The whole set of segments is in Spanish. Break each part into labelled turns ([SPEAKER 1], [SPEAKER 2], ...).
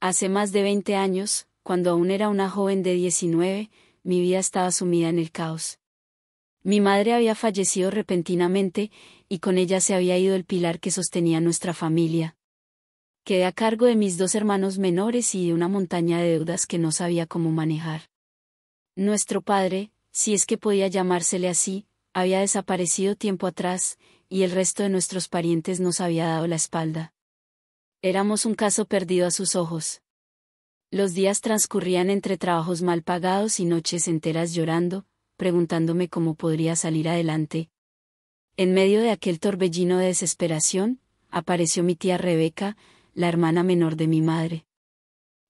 [SPEAKER 1] Hace más de 20 años, cuando aún era una joven de 19, mi vida estaba sumida en el caos. Mi madre había fallecido repentinamente, y con ella se había ido el pilar que sostenía nuestra familia. Quedé a cargo de mis 2 hermanos menores y de una montaña de deudas que no sabía cómo manejar. Nuestro padre, si es que podía llamársele así, había desaparecido tiempo atrás, y el resto de nuestros parientes nos había dado la espalda. Éramos un caso perdido a sus ojos. Los días transcurrían entre trabajos mal pagados y noches enteras llorando, preguntándome cómo podría salir adelante. En medio de aquel torbellino de desesperación, apareció mi tía Rebeca, la hermana menor de mi madre.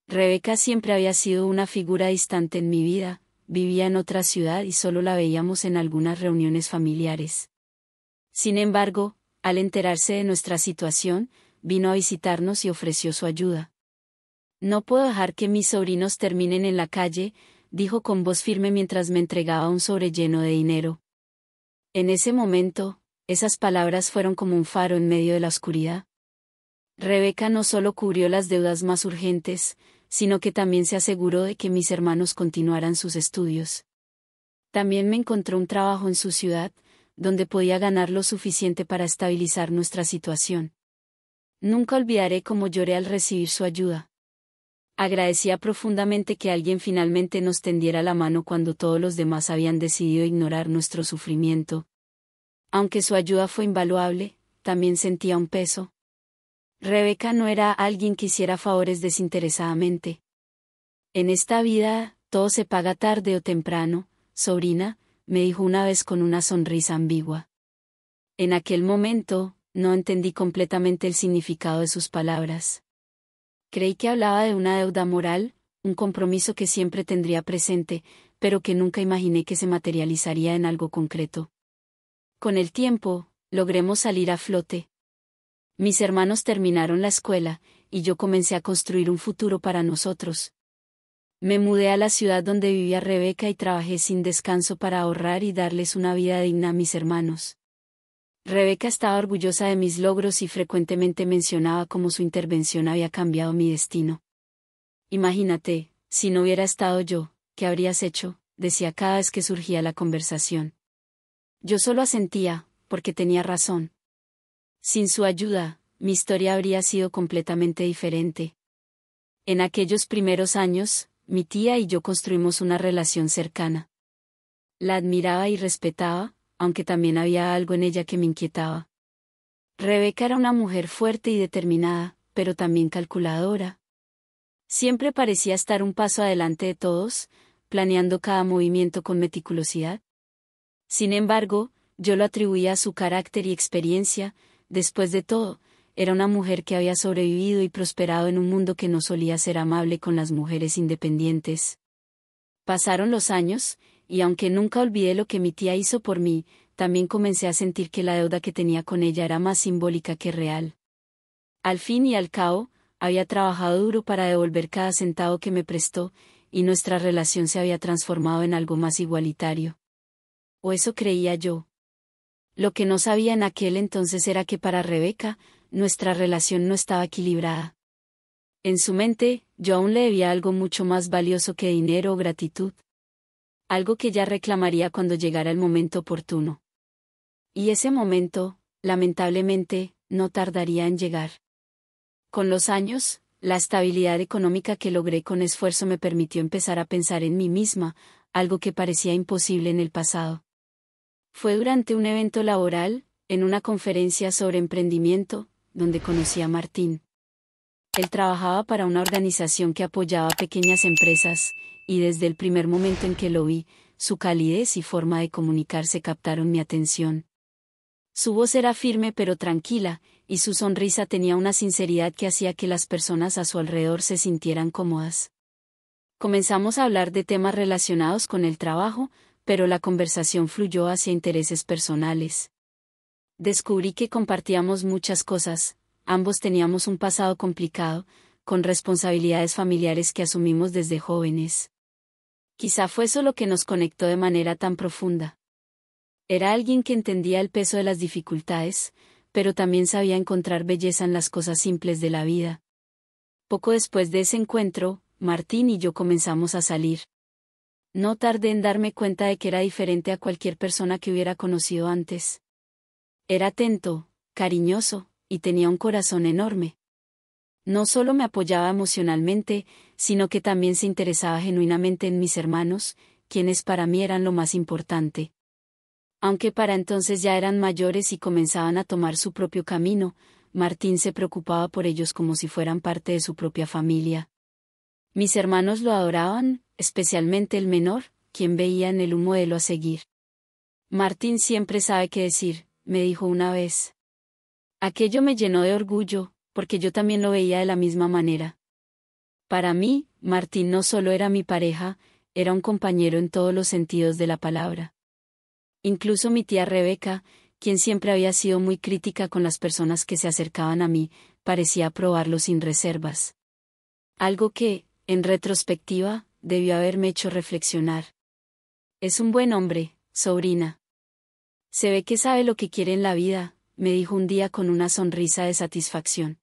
[SPEAKER 1] Rebeca siempre había sido una figura distante en mi vida, vivía en otra ciudad y solo la veíamos en algunas reuniones familiares. Sin embargo, al enterarse de nuestra situación, vino a visitarnos y ofreció su ayuda. «No puedo dejar que mis sobrinos terminen en la calle», dijo con voz firme mientras me entregaba un sobre lleno de dinero. En ese momento, esas palabras fueron como un faro en medio de la oscuridad. Rebeca no solo cubrió las deudas más urgentes, sino que también se aseguró de que mis hermanos continuaran sus estudios. También me encontró un trabajo en su ciudad, donde podía ganar lo suficiente para estabilizar nuestra situación. Nunca olvidaré cómo lloré al recibir su ayuda. Agradecía profundamente que alguien finalmente nos tendiera la mano cuando todos los demás habían decidido ignorar nuestro sufrimiento. Aunque su ayuda fue invaluable, también sentía un peso. Rebeca no era alguien que hiciera favores desinteresadamente. «En esta vida, todo se paga tarde o temprano, sobrina», me dijo una vez con una sonrisa ambigua. En aquel momento, no entendí completamente el significado de sus palabras. Creí que hablaba de una deuda moral, un compromiso que siempre tendría presente, pero que nunca imaginé que se materializaría en algo concreto. Con el tiempo, logremos salir a flote. Mis hermanos terminaron la escuela, y yo comencé a construir un futuro para nosotros. Me mudé a la ciudad donde vivía Rebeca y trabajé sin descanso para ahorrar y darles una vida digna a mis hermanos. Rebeca estaba orgullosa de mis logros y frecuentemente mencionaba cómo su intervención había cambiado mi destino. «Imagínate, si no hubiera estado yo, ¿qué habrías hecho?», decía cada vez que surgía la conversación. Yo solo asentía, porque tenía razón. Sin su ayuda, mi historia habría sido completamente diferente. En aquellos primeros años, mi tía y yo construimos una relación cercana. La admiraba y respetaba, aunque también había algo en ella que me inquietaba. Rebeca era una mujer fuerte y determinada, pero también calculadora. Siempre parecía estar un paso adelante de todos, planeando cada movimiento con meticulosidad. Sin embargo, yo lo atribuía a su carácter y experiencia. Después de todo, era una mujer que había sobrevivido y prosperado en un mundo que no solía ser amable con las mujeres independientes. Pasaron los años, y aunque nunca olvidé lo que mi tía hizo por mí, también comencé a sentir que la deuda que tenía con ella era más simbólica que real. Al fin y al cabo, había trabajado duro para devolver cada centavo que me prestó, y nuestra relación se había transformado en algo más igualitario. O eso creía yo. Lo que no sabía en aquel entonces era que para Rebeca, nuestra relación no estaba equilibrada. En su mente, yo aún le debía algo mucho más valioso que dinero o gratitud. Algo que ella reclamaría cuando llegara el momento oportuno. Y ese momento, lamentablemente, no tardaría en llegar. Con los años, la estabilidad económica que logré con esfuerzo me permitió empezar a pensar en mí misma, algo que parecía imposible en el pasado. Fue durante un evento laboral, en una conferencia sobre emprendimiento, donde conocí a Martín. Él trabajaba para una organización que apoyaba a pequeñas empresas, y desde el primer momento en que lo vi, su calidez y forma de comunicarse captaron mi atención. Su voz era firme pero tranquila, y su sonrisa tenía una sinceridad que hacía que las personas a su alrededor se sintieran cómodas. Comenzamos a hablar de temas relacionados con el trabajo, pero la conversación fluyó hacia intereses personales. Descubrí que compartíamos muchas cosas, ambos teníamos un pasado complicado, con responsabilidades familiares que asumimos desde jóvenes. Quizá fue eso lo que nos conectó de manera tan profunda. Era alguien que entendía el peso de las dificultades, pero también sabía encontrar belleza en las cosas simples de la vida. Poco después de ese encuentro, Martín y yo comenzamos a salir. No tardé en darme cuenta de que era diferente a cualquier persona que hubiera conocido antes. Era atento, cariñoso, y tenía un corazón enorme. No solo me apoyaba emocionalmente, sino que también se interesaba genuinamente en mis hermanos, quienes para mí eran lo más importante. Aunque para entonces ya eran mayores y comenzaban a tomar su propio camino, Martín se preocupaba por ellos como si fueran parte de su propia familia. Mis hermanos lo adoraban, especialmente el menor, quien veía en él un modelo a seguir. Martín siempre sabe qué decir, me dijo una vez. Aquello me llenó de orgullo, porque yo también lo veía de la misma manera. Para mí, Martín no solo era mi pareja, era un compañero en todos los sentidos de la palabra. Incluso mi tía Rebeca, quien siempre había sido muy crítica con las personas que se acercaban a mí, parecía aprobarlo sin reservas. Algo que, en retrospectiva, debió haberme hecho reflexionar. Es un buen hombre, sobrina. Se ve que sabe lo que quiere en la vida, me dijo un día con una sonrisa de satisfacción.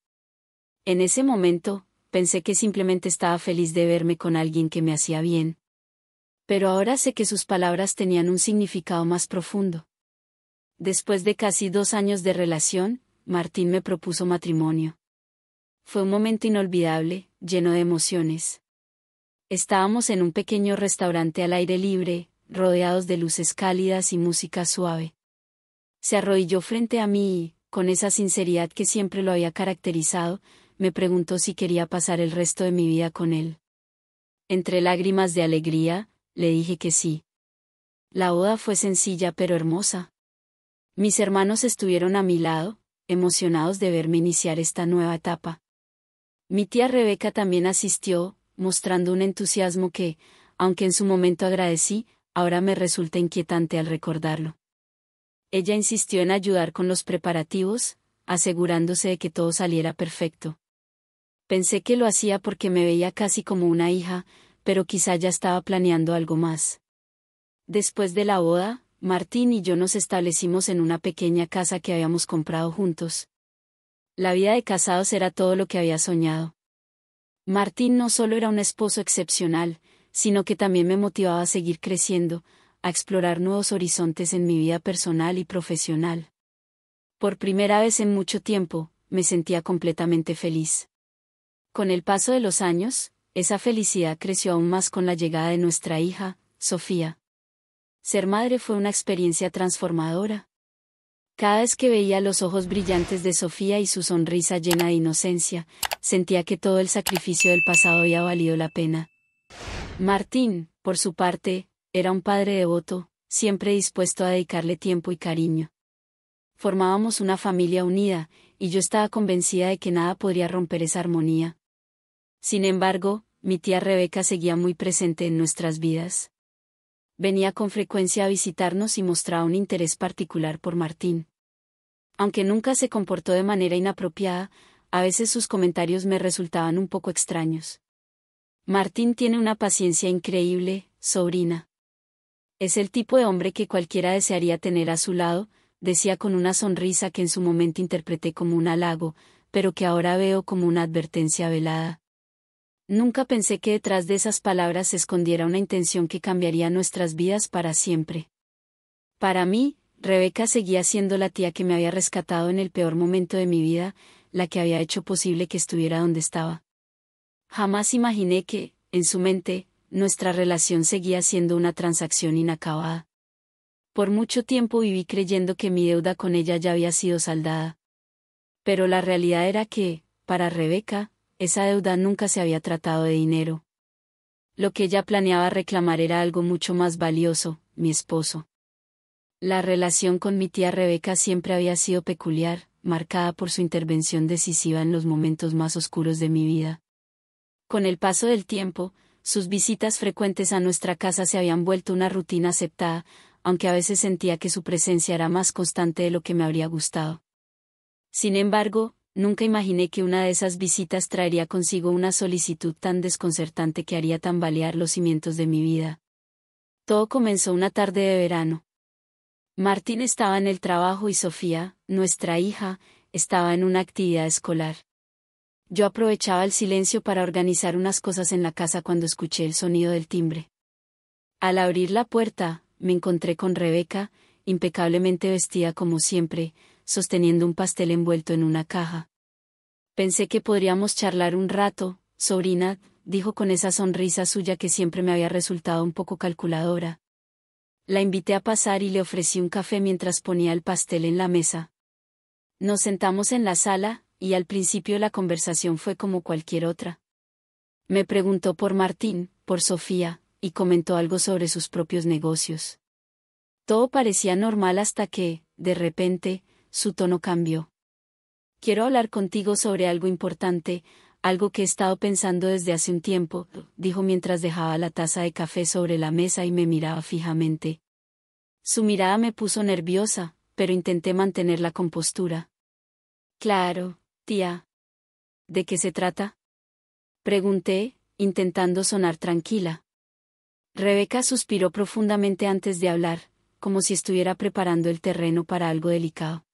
[SPEAKER 1] En ese momento, pensé que simplemente estaba feliz de verme con alguien que me hacía bien. Pero ahora sé que sus palabras tenían un significado más profundo. Después de casi 2 años de relación, Martín me propuso matrimonio. Fue un momento inolvidable, lleno de emociones. Estábamos en un pequeño restaurante al aire libre, rodeados de luces cálidas y música suave. Se arrodilló frente a mí y, con esa sinceridad que siempre lo había caracterizado, me preguntó si quería pasar el resto de mi vida con él. Entre lágrimas de alegría, le dije que sí. La boda fue sencilla pero hermosa. Mis hermanos estuvieron a mi lado, emocionados de verme iniciar esta nueva etapa. Mi tía Rebeca también asistió, mostrando un entusiasmo que, aunque en su momento agradecí, ahora me resulta inquietante al recordarlo. Ella insistió en ayudar con los preparativos, asegurándose de que todo saliera perfecto. Pensé que lo hacía porque me veía casi como una hija, pero quizá ya estaba planeando algo más. Después de la boda, Martín y yo nos establecimos en una pequeña casa que habíamos comprado juntos. La vida de casados era todo lo que había soñado. Martín no solo era un esposo excepcional, sino que también me motivaba a seguir creciendo, a explorar nuevos horizontes en mi vida personal y profesional. Por primera vez en mucho tiempo, me sentía completamente feliz. Con el paso de los años, esa felicidad creció aún más con la llegada de nuestra hija, Sofía. Ser madre fue una experiencia transformadora. Cada vez que veía los ojos brillantes de Sofía y su sonrisa llena de inocencia, sentía que todo el sacrificio del pasado había valido la pena. Martín, por su parte, era un padre devoto, siempre dispuesto a dedicarle tiempo y cariño. Formábamos una familia unida, y yo estaba convencida de que nada podría romper esa armonía. Sin embargo, mi tía Rebeca seguía muy presente en nuestras vidas. Venía con frecuencia a visitarnos y mostraba un interés particular por Martín. Aunque nunca se comportó de manera inapropiada, a veces sus comentarios me resultaban un poco extraños. Martín tiene una paciencia increíble, sobrina. Es el tipo de hombre que cualquiera desearía tener a su lado, decía con una sonrisa que en su momento interpreté como un halago, pero que ahora veo como una advertencia velada. Nunca pensé que detrás de esas palabras se escondiera una intención que cambiaría nuestras vidas para siempre. Para mí, Rebeca seguía siendo la tía que me había rescatado en el peor momento de mi vida, la que había hecho posible que estuviera donde estaba. Jamás imaginé que, en su mente, nuestra relación seguía siendo una transacción inacabada. Por mucho tiempo viví creyendo que mi deuda con ella ya había sido saldada. Pero la realidad era que, para Rebeca, esa deuda nunca se había tratado de dinero. Lo que ella planeaba reclamar era algo mucho más valioso, mi esposo. La relación con mi tía Rebeca siempre había sido peculiar, marcada por su intervención decisiva en los momentos más oscuros de mi vida. Con el paso del tiempo, sus visitas frecuentes a nuestra casa se habían vuelto una rutina aceptada, aunque a veces sentía que su presencia era más constante de lo que me habría gustado. Sin embargo, nunca imaginé que una de esas visitas traería consigo una solicitud tan desconcertante que haría tambalear los cimientos de mi vida. Todo comenzó una tarde de verano. Martín estaba en el trabajo y Sofía, nuestra hija, estaba en una actividad escolar. Yo aprovechaba el silencio para organizar unas cosas en la casa cuando escuché el sonido del timbre. Al abrir la puerta, me encontré con Rebeca, impecablemente vestida como siempre, sosteniendo un pastel envuelto en una caja. Pensé que podríamos charlar un rato, sobrina, dijo con esa sonrisa suya que siempre me había resultado un poco calculadora. La invité a pasar y le ofrecí un café mientras ponía el pastel en la mesa. Nos sentamos en la sala, y al principio la conversación fue como cualquier otra. Me preguntó por Martín, por Sofía, y comentó algo sobre sus propios negocios. Todo parecía normal hasta que, de repente, su tono cambió. Quiero hablar contigo sobre algo importante, algo que he estado pensando desde hace un tiempo, dijo mientras dejaba la taza de café sobre la mesa y me miraba fijamente. Su mirada me puso nerviosa, pero intenté mantener la compostura. Claro, tía. ¿De qué se trata? Pregunté, intentando sonar tranquila. Rebeca suspiró profundamente antes de hablar, como si estuviera preparando el terreno para algo delicado.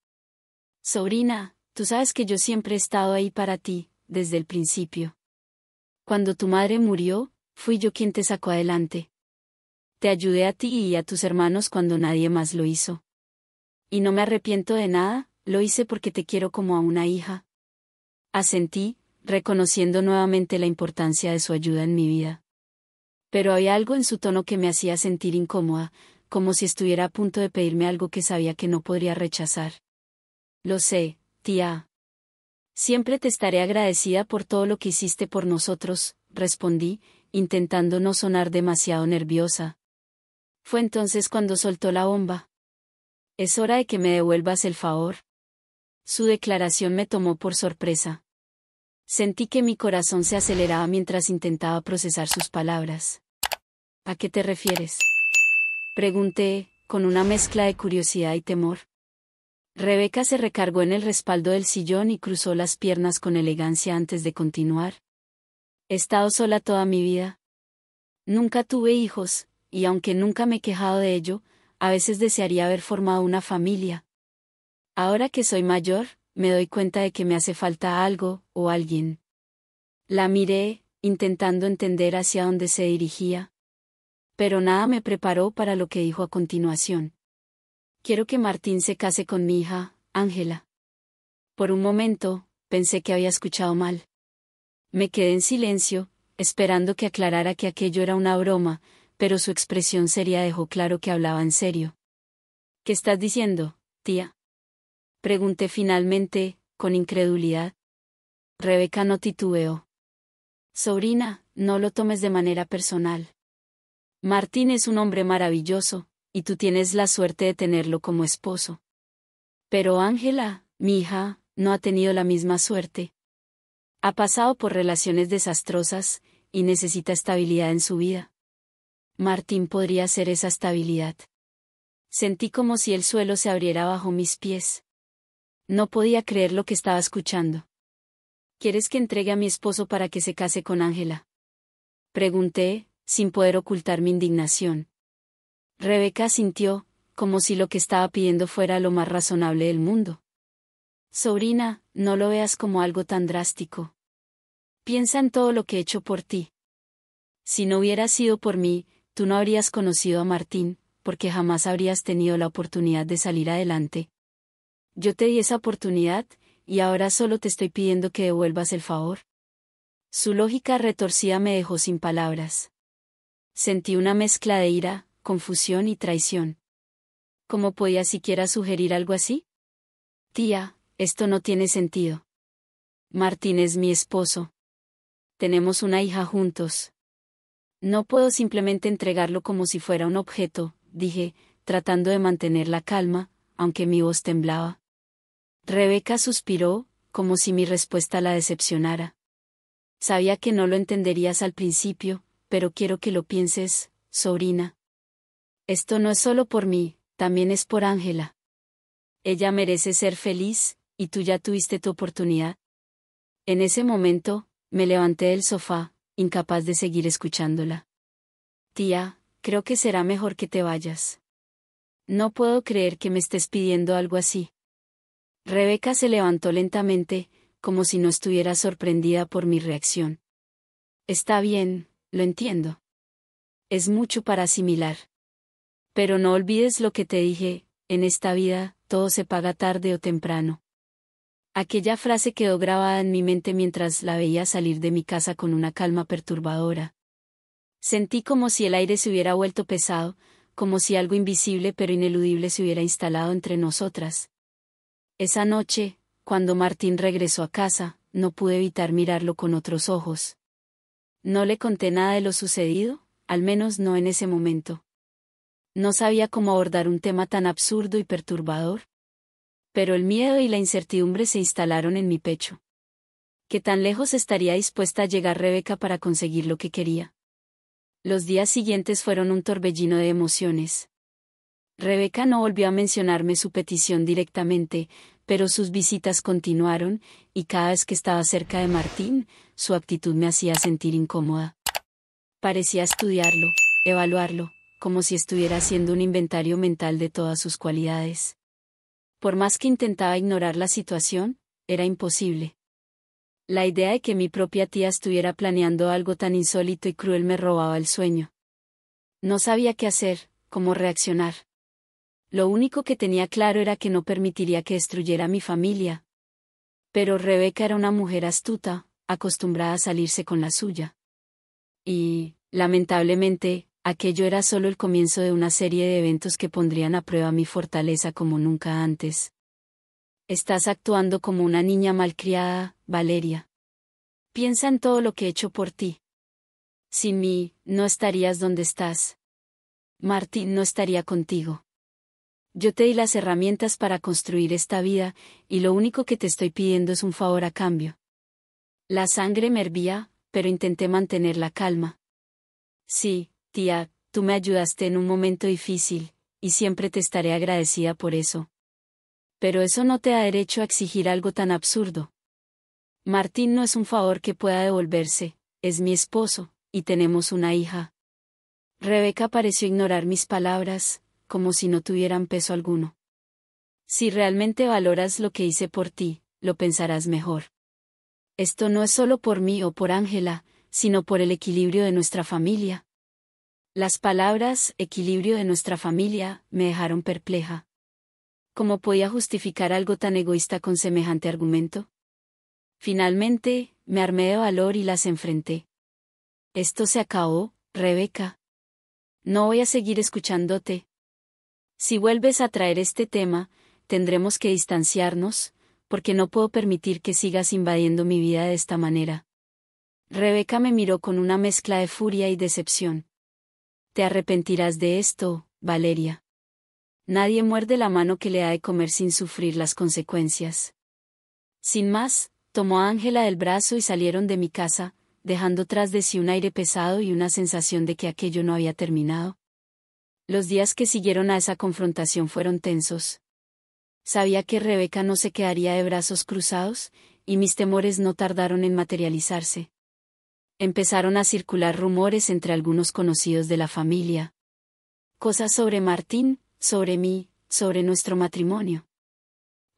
[SPEAKER 1] Sobrina, tú sabes que yo siempre he estado ahí para ti, desde el principio. Cuando tu madre murió, fui yo quien te sacó adelante. Te ayudé a ti y a tus hermanos cuando nadie más lo hizo. Y no me arrepiento de nada, lo hice porque te quiero como a una hija. Asentí, reconociendo nuevamente la importancia de su ayuda en mi vida. Pero había algo en su tono que me hacía sentir incómoda, como si estuviera a punto de pedirme algo que sabía que no podría rechazar. Lo sé, tía. Siempre te estaré agradecida por todo lo que hiciste por nosotros, respondí, intentando no sonar demasiado nerviosa. Fue entonces cuando soltó la bomba. Es hora de que me devuelvas el favor. Su declaración me tomó por sorpresa. Sentí que mi corazón se aceleraba mientras intentaba procesar sus palabras. ¿A qué te refieres? Pregunté, con una mezcla de curiosidad y temor. Rebeca se recargó en el respaldo del sillón y cruzó las piernas con elegancia antes de continuar. He estado sola toda mi vida. Nunca tuve hijos, y aunque nunca me he quejado de ello, a veces desearía haber formado una familia. Ahora que soy mayor, me doy cuenta de que me hace falta algo, o alguien. La miré, intentando entender hacia dónde se dirigía. Pero nada me preparó para lo que dijo a continuación. Quiero que Martín se case con mi hija, Ángela. Por un momento, pensé que había escuchado mal. Me quedé en silencio, esperando que aclarara que aquello era una broma, pero su expresión seria dejó claro que hablaba en serio. ¿Qué estás diciendo, tía? Pregunté finalmente, con incredulidad. Rebeca no titubeó. Sobrina, no lo tomes de manera personal. Martín es un hombre maravilloso, y tú tienes la suerte de tenerlo como esposo. Pero Ángela, mi hija, no ha tenido la misma suerte. Ha pasado por relaciones desastrosas, y necesita estabilidad en su vida. Martín podría ser esa estabilidad. Sentí como si el suelo se abriera bajo mis pies. No podía creer lo que estaba escuchando. ¿Quieres que entregue a mi esposo para que se case con Ángela? Pregunté, sin poder ocultar mi indignación. Rebeca asintió, como si lo que estaba pidiendo fuera lo más razonable del mundo. Sobrina, no lo veas como algo tan drástico. Piensa en todo lo que he hecho por ti. Si no hubiera sido por mí, tú no habrías conocido a Martín, porque jamás habrías tenido la oportunidad de salir adelante. Yo te di esa oportunidad, y ahora solo te estoy pidiendo que devuelvas el favor. Su lógica retorcida me dejó sin palabras. Sentí una mezcla de ira, confusión y traición. ¿Cómo podía siquiera sugerir algo así? Tía, esto no tiene sentido. Martín es mi esposo. Tenemos una hija juntos. No puedo simplemente entregarlo como si fuera un objeto, dije, tratando de mantener la calma, aunque mi voz temblaba. Rebeca suspiró, como si mi respuesta la decepcionara. Sabía que no lo entenderías al principio, pero quiero que lo pienses, sobrina. Esto no es solo por mí, también es por Ángela. Ella merece ser feliz, y tú ya tuviste tu oportunidad. En ese momento, me levanté del sofá, incapaz de seguir escuchándola. Tía, creo que será mejor que te vayas. No puedo creer que me estés pidiendo algo así. Rebeca se levantó lentamente, como si no estuviera sorprendida por mi reacción. Está bien, lo entiendo. Es mucho para asimilar. Pero no olvides lo que te dije, en esta vida, todo se paga tarde o temprano. Aquella frase quedó grabada en mi mente mientras la veía salir de mi casa con una calma perturbadora. Sentí como si el aire se hubiera vuelto pesado, como si algo invisible pero ineludible se hubiera instalado entre nosotras. Esa noche, cuando Martín regresó a casa, no pude evitar mirarlo con otros ojos. No le conté nada de lo sucedido, al menos no en ese momento. No sabía cómo abordar un tema tan absurdo y perturbador. Pero el miedo y la incertidumbre se instalaron en mi pecho. ¿Qué tan lejos estaría dispuesta a llegar Rebeca para conseguir lo que quería? Los días siguientes fueron un torbellino de emociones. Rebeca no volvió a mencionarme su petición directamente, pero sus visitas continuaron, y cada vez que estaba cerca de Martín, su actitud me hacía sentir incómoda. Parecía estudiarlo, evaluarlo, como si estuviera haciendo un inventario mental de todas sus cualidades. Por más que intentaba ignorar la situación, era imposible. La idea de que mi propia tía estuviera planeando algo tan insólito y cruel me robaba el sueño. No sabía qué hacer, cómo reaccionar. Lo único que tenía claro era que no permitiría que destruyera a mi familia. Pero Rebeca era una mujer astuta, acostumbrada a salirse con la suya. Y, lamentablemente, aquello era solo el comienzo de una serie de eventos que pondrían a prueba mi fortaleza como nunca antes. Estás actuando como una niña malcriada, Valeria. Piensa en todo lo que he hecho por ti. Sin mí, no estarías donde estás. Martín no estaría contigo. Yo te di las herramientas para construir esta vida, y lo único que te estoy pidiendo es un favor a cambio. La sangre me hervía, pero intenté mantener la calma. Sí, tía, tú me ayudaste en un momento difícil, y siempre te estaré agradecida por eso. Pero eso no te da derecho a exigir algo tan absurdo. Martín no es un favor que pueda devolverse, es mi esposo, y tenemos una hija. Rebeca pareció ignorar mis palabras, como si no tuvieran peso alguno. Si realmente valoras lo que hice por ti, lo pensarás mejor. Esto no es solo por mí o por Ángela, sino por el equilibrio de nuestra familia. Las palabras equilibrio de nuestra familia me dejaron perpleja. ¿Cómo podía justificar algo tan egoísta con semejante argumento? Finalmente, me armé de valor y las enfrenté. Esto se acabó, Rebeca. No voy a seguir escuchándote. Si vuelves a traer este tema, tendremos que distanciarnos, porque no puedo permitir que sigas invadiendo mi vida de esta manera. Rebeca me miró con una mezcla de furia y decepción. Te arrepentirás de esto, Valeria. Nadie muerde la mano que le da de comer sin sufrir las consecuencias. Sin más, tomó a Ángela del brazo y salieron de mi casa, dejando tras de sí un aire pesado y una sensación de que aquello no había terminado. Los días que siguieron a esa confrontación fueron tensos. Sabía que Rebeca no se quedaría de brazos cruzados, y mis temores no tardaron en materializarse. Empezaron a circular rumores entre algunos conocidos de la familia. Cosas sobre Martín, sobre mí, sobre nuestro matrimonio.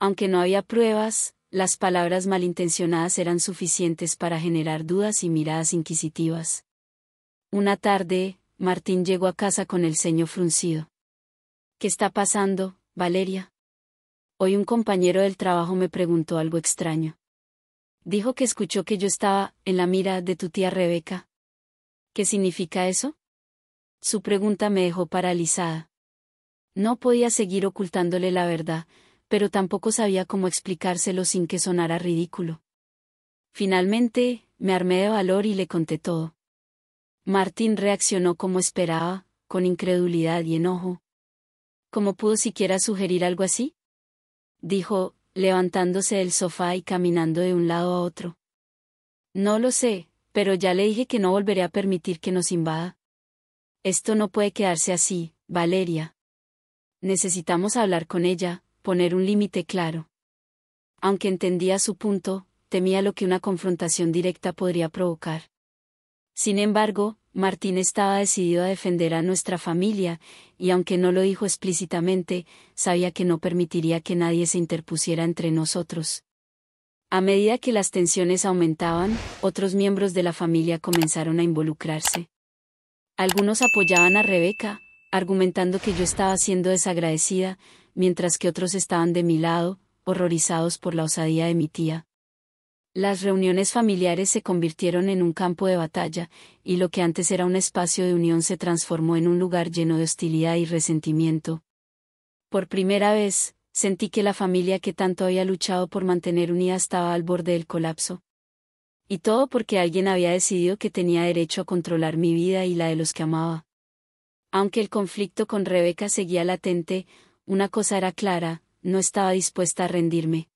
[SPEAKER 1] Aunque no había pruebas, las palabras malintencionadas eran suficientes para generar dudas y miradas inquisitivas. Una tarde, Martín llegó a casa con el ceño fruncido. ¿Qué está pasando, Valeria? Hoy un compañero del trabajo me preguntó algo extraño. Dijo que escuchó que yo estaba en la mira de tu tía Rebeca. ¿Qué significa eso? Su pregunta me dejó paralizada. No podía seguir ocultándole la verdad, pero tampoco sabía cómo explicárselo sin que sonara ridículo. Finalmente, me armé de valor y le conté todo. Martín reaccionó como esperaba, con incredulidad y enojo. ¿Cómo pudo siquiera sugerir algo así? Dijo, levantándose del sofá y caminando de un lado a otro. No lo sé, pero ya le dije que no volveré a permitir que nos invada. Esto no puede quedarse así, Valeria. Necesitamos hablar con ella, poner un límite claro. Aunque entendía su punto, temía lo que una confrontación directa podría provocar. Sin embargo, Martín estaba decidido a defender a nuestra familia, y aunque no lo dijo explícitamente, sabía que no permitiría que nadie se interpusiera entre nosotros. A medida que las tensiones aumentaban, otros miembros de la familia comenzaron a involucrarse. Algunos apoyaban a Rebeca, argumentando que yo estaba siendo desagradecida, mientras que otros estaban de mi lado, horrorizados por la osadía de mi tía. Las reuniones familiares se convirtieron en un campo de batalla, y lo que antes era un espacio de unión se transformó en un lugar lleno de hostilidad y resentimiento. Por primera vez, sentí que la familia que tanto había luchado por mantener unida estaba al borde del colapso. Y todo porque alguien había decidido que tenía derecho a controlar mi vida y la de los que amaba. Aunque el conflicto con Rebeca seguía latente, una cosa era clara: no estaba dispuesta a rendirme.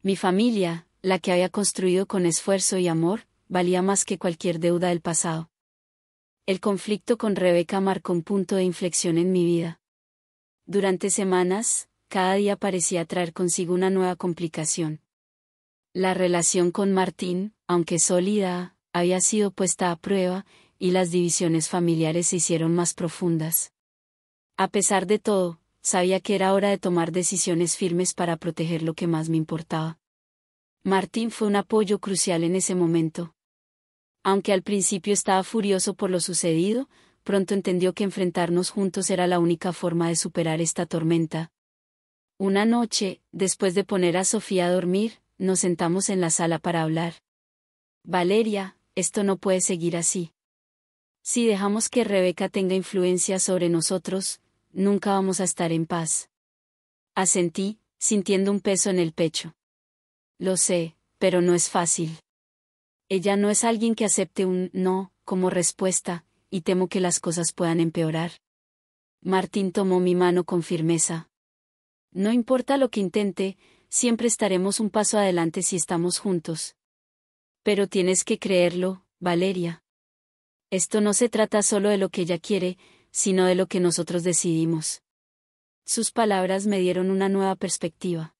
[SPEAKER 1] Mi familia, la que había construido con esfuerzo y amor, valía más que cualquier deuda del pasado. El conflicto con Rebeca marcó un punto de inflexión en mi vida. Durante semanas, cada día parecía traer consigo una nueva complicación. La relación con Martín, aunque sólida, había sido puesta a prueba, y las divisiones familiares se hicieron más profundas. A pesar de todo, sabía que era hora de tomar decisiones firmes para proteger lo que más me importaba. Martín fue un apoyo crucial en ese momento. Aunque al principio estaba furioso por lo sucedido, pronto entendió que enfrentarnos juntos era la única forma de superar esta tormenta. Una noche, después de poner a Sofía a dormir, nos sentamos en la sala para hablar. Valeria, esto no puede seguir así. Si dejamos que Rebeca tenga influencia sobre nosotros, nunca vamos a estar en paz. Asentí, sintiendo un peso en el pecho. Lo sé, pero no es fácil. Ella no es alguien que acepte un no como respuesta, y temo que las cosas puedan empeorar. Martín tomó mi mano con firmeza. No importa lo que intente, siempre estaremos un paso adelante si estamos juntos. Pero tienes que creerlo, Valeria. Esto no se trata solo de lo que ella quiere, sino de lo que nosotros decidimos. Sus palabras me dieron una nueva perspectiva.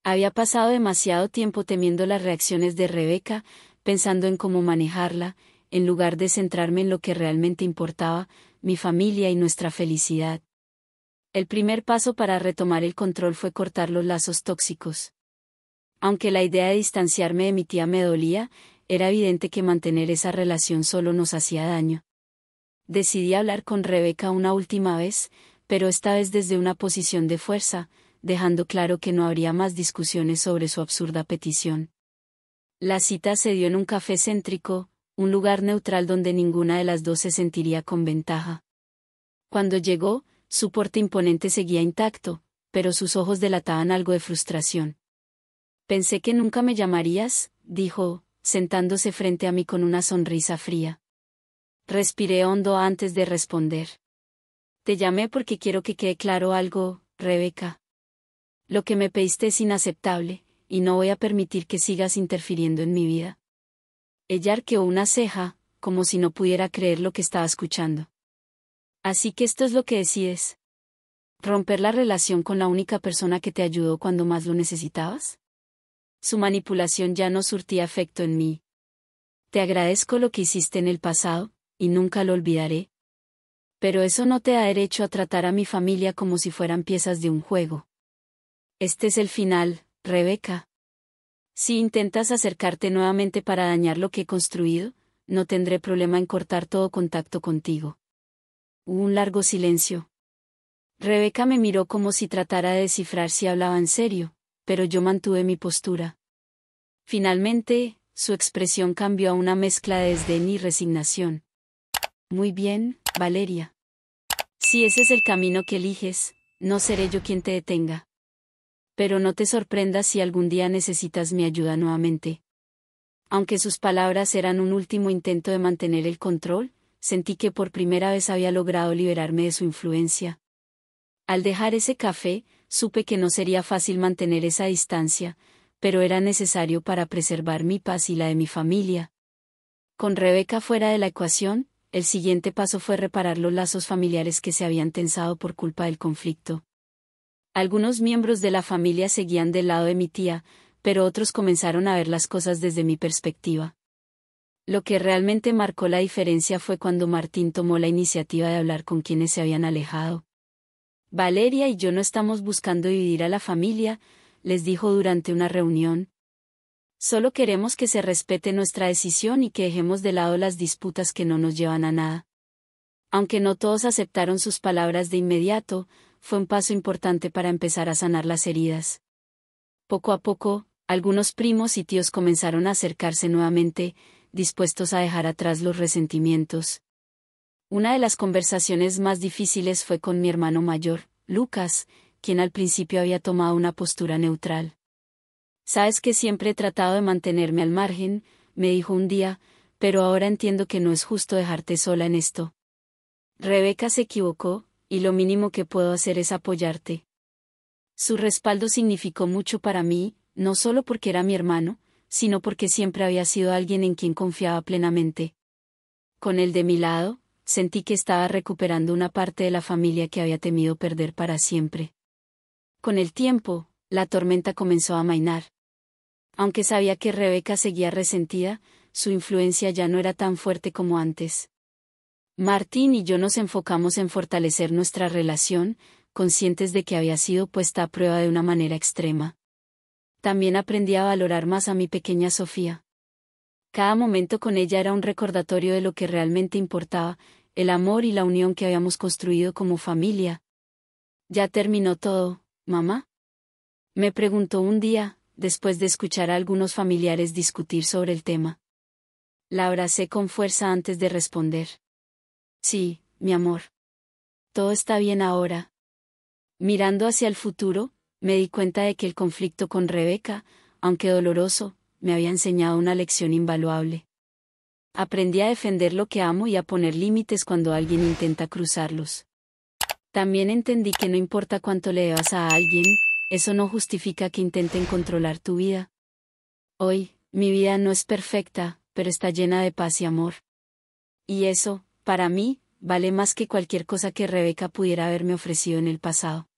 [SPEAKER 1] Había pasado demasiado tiempo temiendo las reacciones de Rebeca, pensando en cómo manejarla, en lugar de centrarme en lo que realmente importaba, mi familia y nuestra felicidad. El primer paso para retomar el control fue cortar los lazos tóxicos. Aunque la idea de distanciarme de mi tía me dolía, era evidente que mantener esa relación solo nos hacía daño. Decidí hablar con Rebeca una última vez, pero esta vez desde una posición de fuerza, dejando claro que no habría más discusiones sobre su absurda petición. La cita se dio en un café céntrico, un lugar neutral donde ninguna de las dos se sentiría con ventaja. Cuando llegó, su porte imponente seguía intacto, pero sus ojos delataban algo de frustración. Pensé que nunca me llamarías, dijo, sentándose frente a mí con una sonrisa fría. Respiré hondo antes de responder. Te llamé porque quiero que quede claro algo, Rebeca. Lo que me pediste es inaceptable, y no voy a permitir que sigas interfiriendo en mi vida. Ella arqueó una ceja, como si no pudiera creer lo que estaba escuchando. Así que esto es lo que decides. ¿Romper la relación con la única persona que te ayudó cuando más lo necesitabas? Su manipulación ya no surtía efecto en mí. Te agradezco lo que hiciste en el pasado, y nunca lo olvidaré. Pero eso no te da derecho a tratar a mi familia como si fueran piezas de un juego. Este es el final, Rebeca. Si intentas acercarte nuevamente para dañar lo que he construido, no tendré problema en cortar todo contacto contigo. Hubo un largo silencio. Rebeca me miró como si tratara de descifrar si hablaba en serio, pero yo mantuve mi postura. Finalmente, su expresión cambió a una mezcla de desdén y resignación. Muy bien, Valeria. Si ese es el camino que eliges, no seré yo quien te detenga. Pero no te sorprendas si algún día necesitas mi ayuda nuevamente. Aunque sus palabras eran un último intento de mantener el control, sentí que por primera vez había logrado liberarme de su influencia. Al dejar ese café, supe que no sería fácil mantener esa distancia, pero era necesario para preservar mi paz y la de mi familia. Con Rebeca fuera de la ecuación, el siguiente paso fue reparar los lazos familiares que se habían tensado por culpa del conflicto. Algunos miembros de la familia seguían del lado de mi tía, pero otros comenzaron a ver las cosas desde mi perspectiva. Lo que realmente marcó la diferencia fue cuando Martín tomó la iniciativa de hablar con quienes se habían alejado. Valeria y yo no estamos buscando dividir a la familia, les dijo durante una reunión. Solo queremos que se respete nuestra decisión y que dejemos de lado las disputas que no nos llevan a nada. Aunque no todos aceptaron sus palabras de inmediato, fue un paso importante para empezar a sanar las heridas. Poco a poco, algunos primos y tíos comenzaron a acercarse nuevamente, dispuestos a dejar atrás los resentimientos. Una de las conversaciones más difíciles fue con mi hermano mayor, Lucas, quien al principio había tomado una postura neutral. Sabes que siempre he tratado de mantenerme al margen, me dijo un día, pero ahora entiendo que no es justo dejarte sola en esto. Rebeca se equivocó, y lo mínimo que puedo hacer es apoyarte. Su respaldo significó mucho para mí, no solo porque era mi hermano, sino porque siempre había sido alguien en quien confiaba plenamente. Con él de mi lado, sentí que estaba recuperando una parte de la familia que había temido perder para siempre. Con el tiempo, la tormenta comenzó a amainar. Aunque sabía que Rebeca seguía resentida, su influencia ya no era tan fuerte como antes. Martín y yo nos enfocamos en fortalecer nuestra relación, conscientes de que había sido puesta a prueba de una manera extrema. También aprendí a valorar más a mi pequeña Sofía. Cada momento con ella era un recordatorio de lo que realmente importaba, el amor y la unión que habíamos construido como familia. ¿Ya terminó todo, mamá?, me preguntó un día, después de escuchar a algunos familiares discutir sobre el tema. La abracé con fuerza antes de responder. Sí, mi amor. Todo está bien ahora. Mirando hacia el futuro, me di cuenta de que el conflicto con Rebeca, aunque doloroso, me había enseñado una lección invaluable. Aprendí a defender lo que amo y a poner límites cuando alguien intenta cruzarlos. También entendí que no importa cuánto le debas a alguien, eso no justifica que intenten controlar tu vida. Hoy, mi vida no es perfecta, pero está llena de paz y amor. Y eso, para mí, vale más que cualquier cosa que Rebeca pudiera haberme ofrecido en el pasado.